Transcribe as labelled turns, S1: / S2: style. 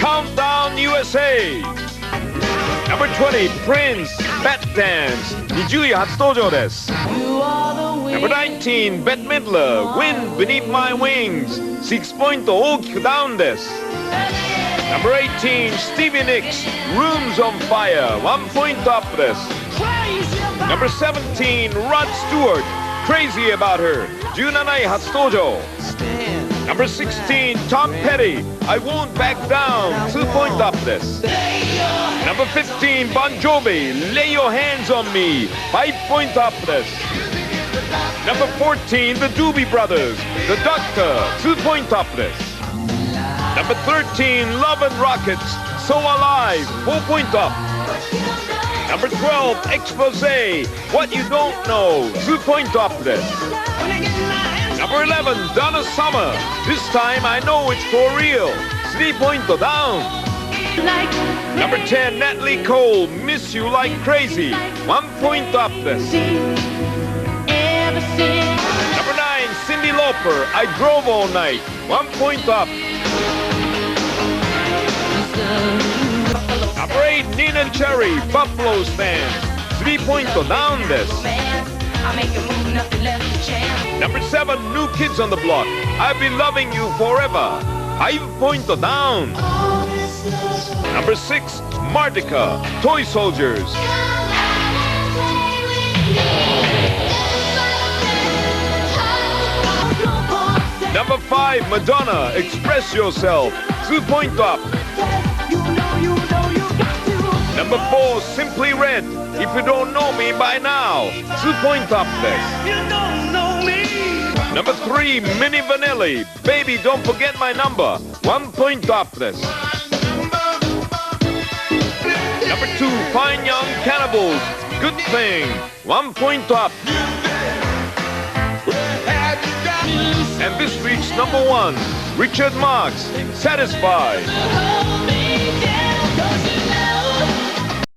S1: Countdown USA. Number 20 Prince Bat Dance 20位初登場です。Number 19 Bette Midler Wind Beneath My Wings 6ポイント大きくダウンです。Number 18 Stevie Nicks Rooms on Fire 1ポイントアップです。Number 17 Rod Stewart Crazy About Her 17位初登場。Number 16 Tom Petty I Won't Back Down 2ポイントアップです。Number 15 Bon Jovi Lay Your Hands on Me 5ポイントアップです。Number 14 The Doobie Brothers The Doctor 2ポイントアップです。Number 13 Love and Rockets So Alive 4ポイントアップ。Number 12 Exposé What You Don't Know 2ポイントアップです。Number 11 Donna Summer This Time I Know It's For Real 3ポイントダウン。Number 10 Natalie Cole Miss You Like Crazy 1ポイントアップです。Number 9 Cyndi Lauper I Drove All Night 1ポイントアップ。Number 8 Nina Cherry Buffalo Stand 3ポイントダウンです。Number 7 New Kids on the Block I've Been Loving You Forever 5ポイントダウン。Number 6 Martika Toy Soldiers Number 5 Madonna Express Yourself 2ポイントアップ。Number 4 Simply Red If You Don't Know Me By Now 2ポイントアップです。Number 3 Milli Vanilli Baby Don't Forget My Number 1ポイントアップです。Number 2 Fine Young Cannibals Good Thing 1ポイントアップ。And this week's number 1 Richard Marx Satisfied